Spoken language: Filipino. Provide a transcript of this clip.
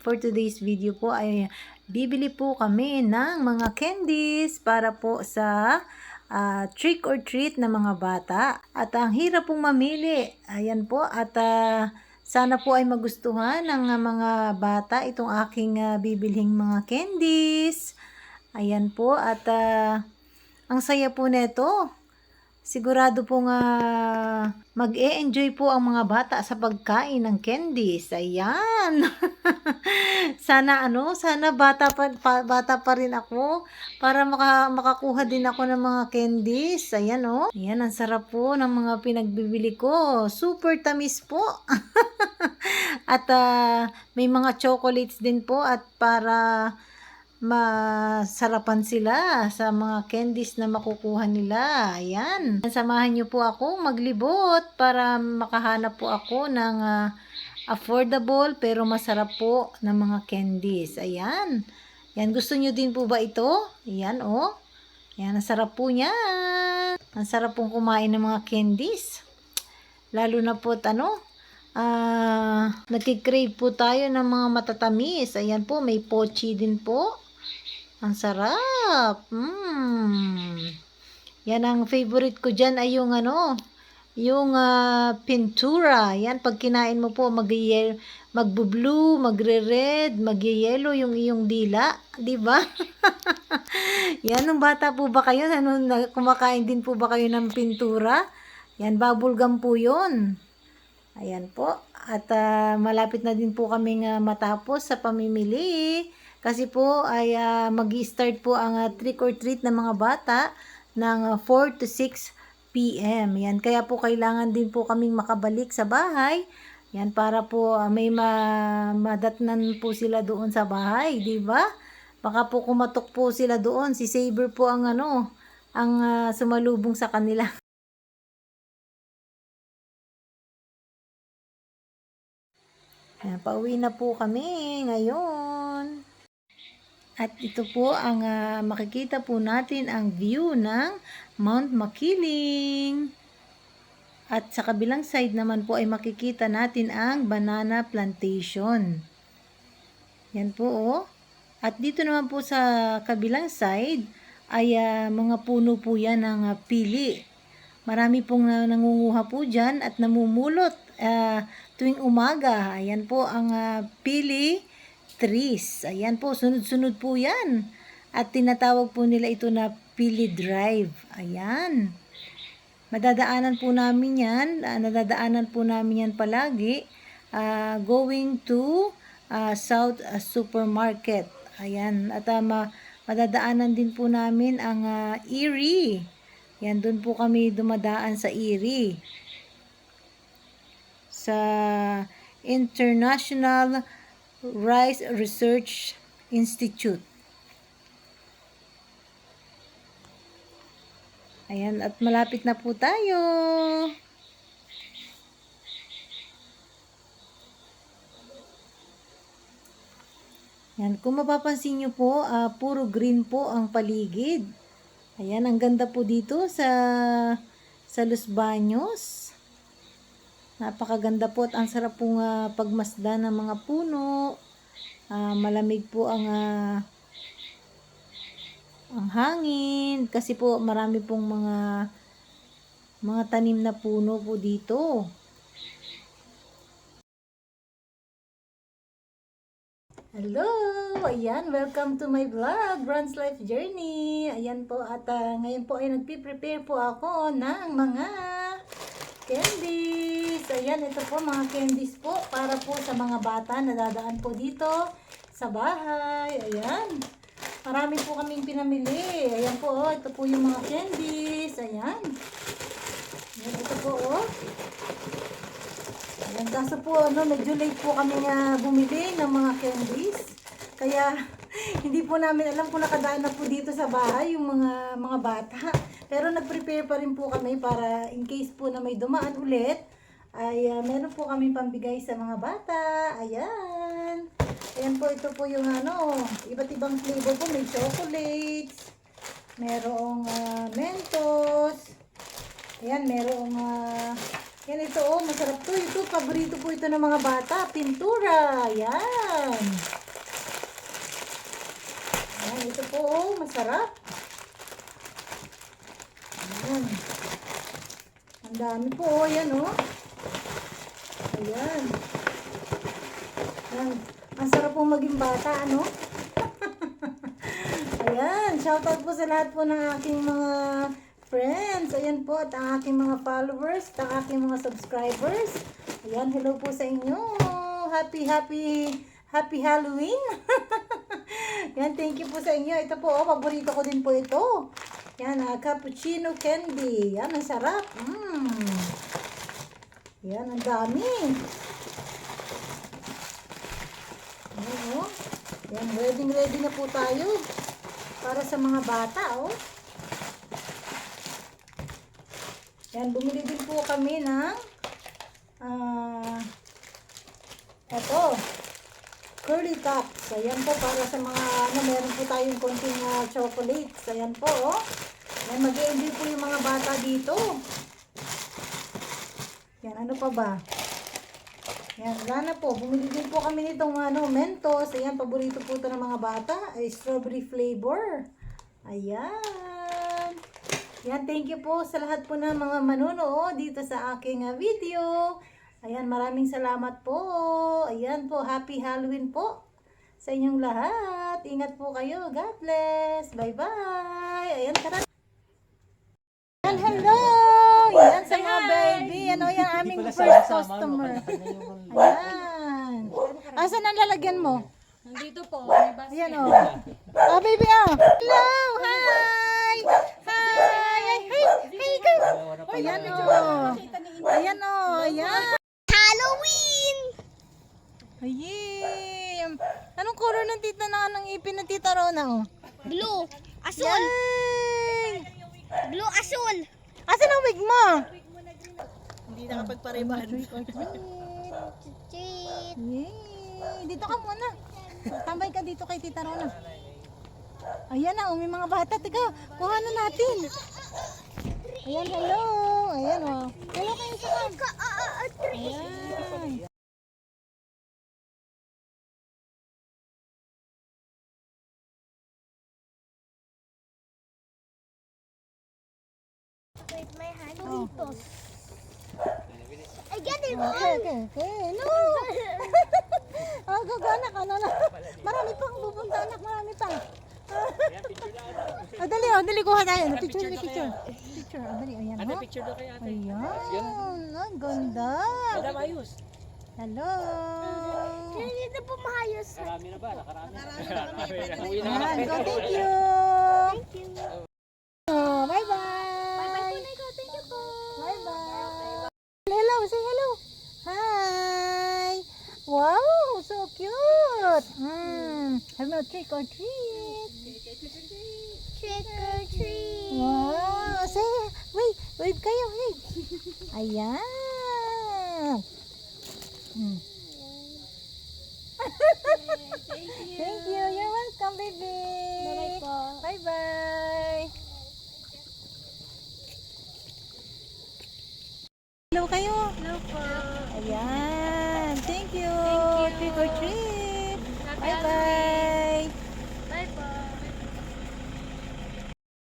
for today's video po ay bibili po kami ng mga candies para po sa trick or treat na mga bata. At ang hirap pong mamili. Ayan po. At sana po ay magustuhan ng mga bata itong aking bibilhing mga candies. Ayan po. At ang saya po nito. Sigurado pong mag-e-enjoy po ang mga bata sa pagkain ng candies. Ayan. Sana bata pa rin ako para makakuha din ako ng mga candies. Ayan oh. Ayan, ang sarap po ng mga pinagbibili ko. Super tamis po. At may mga chocolates din po at para masarapan sila sa mga candies na makukuha nila. Ayan. Samahan niyo po ako maglibot para makahanap po ako ng affordable pero masarap po na mga candies. Ayan. Yan, gusto niyo din po ba ito? Ayan, oh. Ayan, ang sarap po niyan. Ang sarap pong kumain ng mga candies. Lalo na po, nagkikrave po tayo ng mga matatamis. Ayan po, may pochi din po. Ang sarap. Yan ang favorite ko dyan ay yung yung pintura. Yan, pag kinain mo po, magbo-blue, magre-red, magye-yellow yung iyong dila. Diba? Yan, nung bata po ba kayo? Kumakain din po ba kayo ng pintura? Yan, bubblegum po yun. Ayan po. At malapit na din po kaming matapos sa pamimili. Kasi po ay mag-i-start po ang trick or treat ng mga bata ng 4 to 6 p.m. Yan, kaya po kailangan din po kaming makabalik sa bahay. Yan, para po may madatnan po sila doon sa bahay, di ba? Baka po kumatok po sila doon. Si Saber po ang ang sumalubong sa kanila. Yan, pauwi na po kami ngayon. At ito po ang makikita po natin ang view ng Mount Makiling. At sa kabilang side naman po ay makikita natin ang banana plantation. Yan po oh. At dito naman po sa kabilang side ay mga puno po yan ng pili. Marami pong nangunguha po dyan at namumulot tuwing umaga. Ayan po ang pili trees. Ayan po, sunod-sunod po yan. At tinatawag po nila ito na Pili Drive. Ayan. Nadadaanan po namin yan palagi going to South Supermarket. Ayan. At madadaanan din po namin ang Erie. Yan, doon po kami dumadaan sa Erie. Sa International Rice Research Institute. Ayan, at malapit na po tayo. Ayan, kung mapapansin nyo po, puro green po ang paligid. Ayan, ang ganda po dito sa Los Baños. Napakaganda po at ang sarap pong pagmasdan ng mga puno. Malamig po ang hangin kasi po marami pong mga tanim na puno po dito. Hello! Ayan, welcome to my vlog, Bronze Life Journey. Ayan po at ngayon po ay nagpi-prepare po ako ng mga candies. Ayan, ito po mga candies po para po sa mga bata na dadaan po dito sa bahay. Ayan. Marami po kaming pinamili. Ayan po, oh, ito po yung mga candies. Ayan. Ayan, ito po, oh. Ayan, kaso po, medyo late po kami bumili ng mga candies. Kaya, hindi po namin alam kung nakadaan na po dito sa bahay yung mga bata. Pero nag-prepare pa rin po kami para in case po na may dumaan ulit, ay meron po kami pambigay sa mga bata. Ayan. Ayan po, ito po yung iba't ibang flavor po. May chocolates, merong Mentos. Ayan, merong yan ito, masarap to. Ito, paborito po ito ng mga bata. Pintura. Ayan. po, oh, masarap. Ayan. Ang dami po, oh, ayan, oh. Ayan. Ayan. Ang sarap po maging bata, ano? Ayan, shoutout po sa lahat po ng aking mga friends. Ayan po, at ang aking mga followers, at ang aking mga subscribers. Ayan, hello po sa inyo. Happy Halloween. Yan, thank you po sa inyo. Ito po, oh, paborito ko din po ito. Yan, cappuccino candy. Yan, ang sarap. Yan, ang dami. Ayan, oh. Yan, ready na po tayo para sa mga bata, oh. Yan, bumili din po kami ng eto, curly tops. Ayan po, para sa mga meron po tayong konting chocolates. Ayan po, oh. Yan, mag-i-enjoy po yung mga bata dito. Yan, ano pa ba? Yan, wala na po. Bumili din po kami nitong Mentos. Ayan, paborito po ito ng mga bata. Ay, strawberry flavor. Ayan. Yan, thank you po sa lahat po ng mga manunood dito sa aking video. Ayan, maraming salamat po. Ayan po, happy Halloween po sa inyong lahat. Ingat po kayo. God bless. Bye-bye. Ayan, tara. Ayan, hello. Ayan sa mga baby. Ano yan, aming first customer. Ayan. Asan ang lalagyan mo? Nandito po, may basket. Ayan, oh. Ah, baby, ah. Hello. Hi. Hi. Hey, ikaw. Ayan, oh. Ayan, oh. Ayan. Halloween! Ayim. Anong color ng tita na anong ipin ng tita Rona, oh? Blue. Asul. Yay! Blue, asul. Asan ang wig mo? Hindi nakapagpareban. Yay! Dito ka muna. Tambay ka dito kay tita Rona. Ayan na, may mga bata. Teka, kuha na natin. Ayan, hello. Ayan, oh. Hello kayo sa kam. Ayan. With my hand, Doritos. I get it Okay. No! Oh, gagana ka na. Marami pang pupunta, anak. Marami pang. Dali, kuha tayo. Picture. Picture, dali, ayan. Ano Oh. picture daw kay ate? Ayan, ang ganda. Madam, ayos. Hello. Hindi na po maayos. Karami na ba? Nakarami na. Uwi na Ayan, go, thank you. Thank you. Oh, bye-bye. Bye-bye po, Nico. Thank you po. Bye-bye. Hello, say hello. Hi. Wow, so cute. Hello, trick or treat. Trick or treat. Wow, say, wave kayo, wave. Ayan. Thank you. You're welcome, baby. Bye-bye po. Bye-bye. Hello kayo. Hello po. Ayan. Thank you. Thank you. Trick or treat. Happy Bye-bye.